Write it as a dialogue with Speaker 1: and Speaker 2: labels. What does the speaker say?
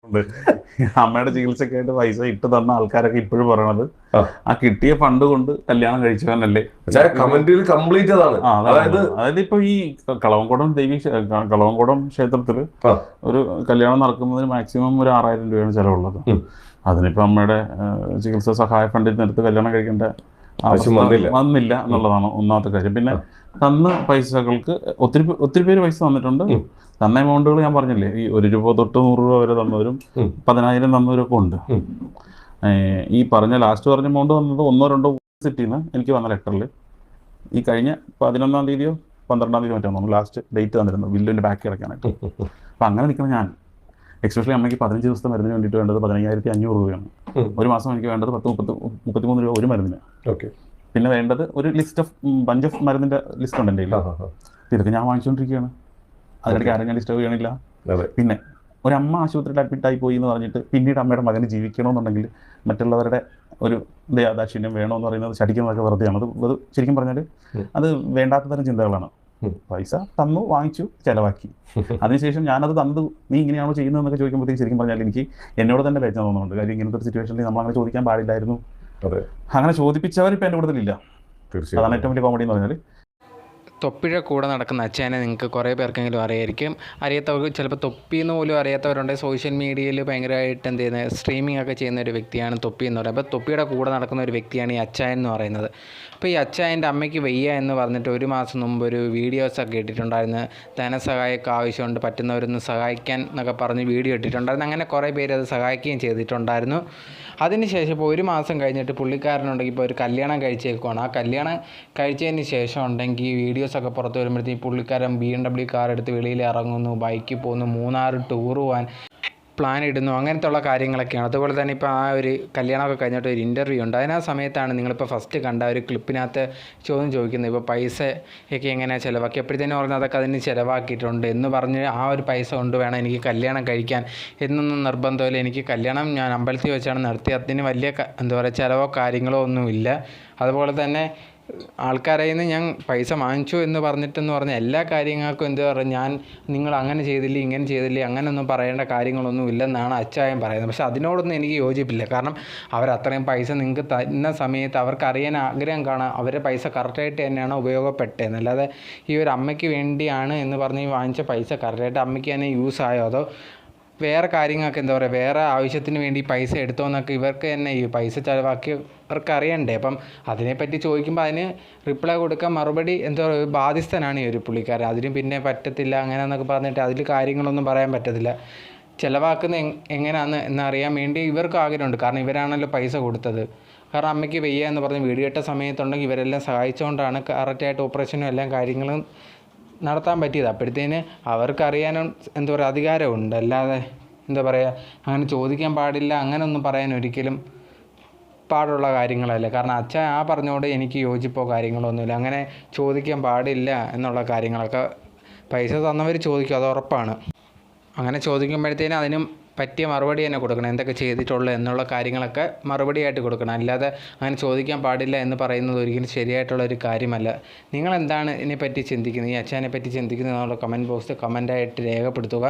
Speaker 1: ഉണ്ട്. അമ്മയുടെ ചികിത്സക്കായിട്ട് പൈസ ഇട്ട് തന്ന ആൾക്കാരൊക്കെ ഇപ്പോഴും പറയണത് ആ കിട്ടിയ ഫണ്ട് കൊണ്ട് കല്യാണം കഴിച്ചവനല്ലേ.
Speaker 2: കമന്റിൽ കംപ്ലീറ്റ് അതാണ്.
Speaker 1: അതായത് ഇപ്പൊ ഈ കളവങ്കോടം ക്ഷേത്രത്തില് ഒരു കല്യാണം നടക്കുന്നതിന് മാക്സിമം ഒരു 6000 രൂപയാണ് ചെലവുള്ളത്. അതിനിപ്പോ അമ്മയുടെ ചികിത്സാ സഹായ ഫണ്ടിൽ നിന്നെടുത്ത് കല്യാണം കഴിക്കേണ്ട വന്നില്ല എന്നുള്ളതാണ് ഒന്നാമത്തെ കാര്യം. പിന്നെ തന്ന പൈസകൾക്ക് ഒത്തിരി പേര് പൈസ തന്നിട്ടുണ്ട്. തന്ന എമൗണ്ടുകൾ ഞാൻ പറഞ്ഞില്ലേ, ഈ 1 രൂപ തൊട്ട് 100 രൂപ വരെ തന്നവരും 10,000 തന്നവരൊക്കെ ഉണ്ട്. ഈ ലാസ്റ്റ് പറഞ്ഞ എമൗണ്ട് വന്നത് 1-2 സിറ്റിന്ന് എനിക്ക് വന്ന ലെറ്ററിൽ ഈ കഴിഞ്ഞ 11-ാം തീയതിയോ 12-ാം തീയതിയോ മറ്റോ തോന്നുന്നു ലാസ്റ്റ് ഡേറ്റ് തന്നിരുന്നു ബില്ലിൻ്റെ ബാക്കി അടയ്ക്കാനായിട്ട്. അപ്പം അങ്ങനെ നിൽക്കുന്ന ഞാൻ എക്സ്പെഷ്യലി അമ്മയ്ക്ക് 15 ദിവസത്തെ മരുന്നിന് വേണ്ടിയിട്ട് വേണ്ടത് 15,500 രൂപയാണ്. ഒരു മാസം എനിക്ക് വേണ്ടത് 33 രൂപ ഒരു മരുന്നിന്. പിന്നെ വേണ്ടത് ഒരു ലിസ്റ്റ് ഓഫ് ബഞ്ച് ഓഫ് മരുന്നിൻ്റെ ലിസ്റ്റ് ഉണ്ട് എൻ്റെ കയ്യിൽ. ഇതൊക്കെ ഞാൻ വാങ്ങിച്ചുകൊണ്ടിരിക്കുകയാണ്. അതിനിടയ്ക്ക് ആരും ഞാൻ ഡിസ്റ്റർബ് ചെയ്യണില്ല. പിന്നെ ഒരമ്മ ആശുപത്രിയിൽ അഡ്മിറ്റായി പോയി എന്ന് പറഞ്ഞിട്ട് പിന്നീട് അമ്മയുടെ മകന് ജീവിക്കണമെന്നുണ്ടെങ്കിൽ മറ്റുള്ളവരുടെ ഒരു ദയാദാക്ഷിണ്യം വേണമെന്ന് പറയുന്നത് ശടിക്കുന്നതൊക്കെ വെറുതെയാണ്. അത് ശരിക്കും പറഞ്ഞാൽ അത് വേണ്ടാത്ത തരം ചിന്തകളാണ്. പൈസ തന്നു, വാങ്ങിച്ചു, ചിലവാക്കി. അതിനുശേഷം ഞാനത് തന്നത് നീ ഇങ്ങനെയാണോ ചെയ്യുന്നതെന്നൊക്കെ ചോദിക്കുമ്പോഴത്തേക്ക് ശരിക്കും പറഞ്ഞാൽ എനിക്ക് എന്നോട് തന്നെ വേദന തോന്നുന്നുണ്ട്. കാര്യം ഇങ്ങനത്തെ ഒരു സിറ്റുവേഷനിൽ നമ്മൾ അങ്ങനെ ചോദിക്കാൻ പാടില്ലായിരുന്നു. അങ്ങനെ ചോദിപ്പിച്ചവർ ഇപ്പം എൻ്റെ കൂടുതലില്ല. അതാണ് ഏറ്റവും വലിയ കോമഡി എന്ന് പറഞ്ഞാൽ.
Speaker 3: തൊപ്പിയുടെ കൂടെ നടക്കുന്ന അച്ചായനെ നിങ്ങൾക്ക് കുറേ പേർക്കെങ്കിലും അറിയായിരിക്കും. അറിയാത്തവർക്ക് ചിലപ്പോൾ തൊപ്പിയെന്ന് പോലും അറിയാത്തവരുണ്ട്. സോഷ്യൽ മീഡിയയിൽ ഭയങ്കരമായിട്ട് എന്ത് ചെയ്യുന്നത് സ്ട്രീമിംഗ് ഒക്കെ ചെയ്യുന്ന ഒരു വ്യക്തിയാണ് തൊപ്പി എന്ന് പറയുന്നത്. അപ്പോൾ തൊപ്പിയുടെ കൂടെ നടക്കുന്ന ഒരു വ്യക്തിയാണ് ഈ അച്ചായൻ എന്ന് പറയുന്നത്. അപ്പോൾ ഈ അച്ചായൻ്റെ അമ്മയ്ക്ക് വയ്യ എന്ന് പറഞ്ഞിട്ട് 1 മാസം മുമ്പ് ഒരു വീഡിയോസൊക്കെ ഇട്ടിട്ടുണ്ടായിരുന്നു. ധനസഹായമൊക്കെ ആവശ്യമുണ്ട്, പറ്റുന്നവരൊന്ന് സഹായിക്കാൻ എന്നൊക്കെ പറഞ്ഞ് വീഡിയോ ഇട്ടിട്ടുണ്ടായിരുന്നു. അങ്ങനെ കുറേ പേര് അത് സഹായിക്കുകയും ചെയ്തിട്ടുണ്ടായിരുന്നു. അതിനുശേഷം ഇപ്പോൾ 1 മാസം കഴിഞ്ഞിട്ട് പുള്ളിക്കാരനുണ്ടെങ്കിൽ ഇപ്പോൾ ഒരു കല്യാണം കഴിച്ചേക്കുവാണ്. ആ കല്യാണം കഴിച്ചതിന് ശേഷം ഉണ്ടെങ്കിൽ വീഡിയോസൊക്കെ പുറത്ത് വരുമ്പോഴത്തേക്ക് പുള്ളിക്കാരൻ BMW കാർ എടുത്ത് വെളിയിൽ ഇറങ്ങുന്നു, ബൈക്കിൽ പോകുന്നു, മൂന്നാർ ടൂർ പോകാൻ പ്ലാൻ ഇടുന്നു, അങ്ങനത്തെ ഉള്ള കാര്യങ്ങളൊക്കെയാണ്. അതുപോലെ തന്നെ ഇപ്പോൾ ആ ഒരു കല്യാണമൊക്കെ കഴിഞ്ഞിട്ട് ഒരു ഇൻ്റർവ്യൂ ഉണ്ട്. അതിനാ സമയത്താണ് നിങ്ങളിപ്പോൾ ഫസ്റ്റ് കണ്ട ഒരു ക്ലിപ്പിനകത്ത് ചോദ്യം ചോദിക്കുന്നത്, ഇപ്പോൾ പൈസയൊക്കെ എങ്ങനെയാണ് ചിലവാക്കി. എപ്പോഴത്തേനും പറഞ്ഞാൽ അതൊക്കെ അതിന് ചിലവാക്കിയിട്ടുണ്ട് എന്ന് പറഞ്ഞ് ആ ഒരു പൈസ കൊണ്ട് വേണം എനിക്ക് കല്യാണം കഴിക്കാൻ എന്നൊന്നും നിർബന്ധമില്ല. എനിക്ക് കല്യാണം ഞാൻ അമ്പലത്തിൽ വെച്ചാണ് നടത്തിയത്. അതിന് വലിയ എന്താ പറയുക ചിലവോ കാര്യങ്ങളോ ഒന്നുമില്ല. അതുപോലെ തന്നെ ആൾക്കാരെ നിന്ന് ഞാൻ പൈസ വാങ്ങിച്ചു എന്ന് പറഞ്ഞാൽ എല്ലാ കാര്യങ്ങൾക്കും എന്താ പറയുക നിങ്ങൾ അങ്ങനെ ചെയ്തില്ലേ ഇങ്ങനെ ചെയ്തില്ലേ അങ്ങനെയൊന്നും പറയേണ്ട കാര്യങ്ങളൊന്നും ഇല്ലെന്നാണ് അച്ചായൻ പറയുന്നത്. പക്ഷേ അതിനോടൊന്നും എനിക്ക് യോജിപ്പില്ല. കാരണം അവരത്രയും പൈസ നിങ്ങൾക്ക് തരുന്ന സമയത്ത് അവർക്ക് അറിയാൻ ആഗ്രഹം കാണാം അവരുടെ പൈസ കറക്റ്റായിട്ട് തന്നെയാണ് ഉപയോഗപ്പെട്ടതെന്ന്. അല്ലാതെ ഈ ഒരു അമ്മയ്ക്ക് വേണ്ടിയാണ് എന്ന് പറഞ്ഞ് വാങ്ങിച്ച പൈസ കറക്റ്റായിട്ട് അമ്മയ്ക്ക് തന്നെ യൂസ് ആയോ അതോ വേറെ കാര്യങ്ങൾക്ക് എന്താ പറയുക വേറെ ആവശ്യത്തിന് വേണ്ടി പൈസ എടുത്തോന്നൊക്കെ ഇവർക്ക് തന്നെ ഈ പൈസ ചിലവാക്കി അവർക്ക് അറിയണ്ടേ. അപ്പം അതിനെപ്പറ്റി ചോദിക്കുമ്പോൾ അതിന് റിപ്ലൈ കൊടുക്കാൻ മറുപടി എന്താ പറയുക ബാധ്യസ്ഥനാണ് ഈ ഒരു പുള്ളിക്കാരൻ. അതിന് പിന്നെ പറ്റത്തില്ല അങ്ങനെയെന്നൊക്കെ പറഞ്ഞിട്ട് അതിൽ കാര്യങ്ങളൊന്നും പറയാൻ പറ്റത്തില്ല. ചിലവാക്കുന്ന എങ്ങനെയാണെന്ന് എന്നറിയാൻ വേണ്ടി ഇവർക്ക് ആഗ്രഹമുണ്ട്. കാരണം ഇവരാണല്ലോ പൈസ കൊടുത്തത്. കാരണം അമ്മയ്ക്ക് വയ്യ എന്ന് പറഞ്ഞ് വീഡിയോ ഇട്ട സമയത്തുണ്ടെങ്കിൽ ഇവരെല്ലാം സഹായിച്ചുകൊണ്ടാണ് കറക്റ്റായിട്ട് ഓപ്പറേഷനും എല്ലാം കാര്യങ്ങളും നടത്താൻ പറ്റിയത്. അപ്പോഴത്തേന് അവർക്കറിയാനും എന്താ പറയുക അധികാരമുണ്ട്. അല്ലാതെ എന്താ പറയുക അങ്ങനെ ചോദിക്കാൻ പാടില്ല അങ്ങനെയൊന്നും പറയാൻ ഒരിക്കലും പാടുള്ള കാര്യങ്ങളല്ല. കാരണം അച്ഛൻ ആ പറഞ്ഞോട് എനിക്ക് യോജിപ്പോ കാര്യങ്ങളോ ഒന്നുമില്ല. അങ്ങനെ ചോദിക്കാൻ പാടില്ല എന്നുള്ള കാര്യങ്ങളൊക്കെ പൈസ തന്നവർ ചോദിക്കും, അത് ഉറപ്പാണ്. അങ്ങനെ ചോദിക്കുമ്പോഴത്തേനും അതിനും പറ്റിയ മറുപടി തന്നെ കൊടുക്കണം. എന്തൊക്കെ ചെയ്തിട്ടുള്ളൂ എന്നുള്ള കാര്യങ്ങളൊക്കെ മറുപടിയായിട്ട് കൊടുക്കണം. അല്ലാതെ അങ്ങനെ ചോദിക്കാൻ പാടില്ല എന്ന് പറയുന്നത് ഒരിക്കലും ശരിയായിട്ടുള്ളൊരു കാര്യമല്ല. നിങ്ങളെന്താണ് ഇതിനെപ്പറ്റി ചിന്തിക്കുന്നത്, ഈ അച്ഛനെ പറ്റി ചിന്തിക്കുന്നത് എന്നുള്ള കമൻറ്റ് ബോക്സിൽ കമൻറ്റായിട്ട് രേഖപ്പെടുത്തുക.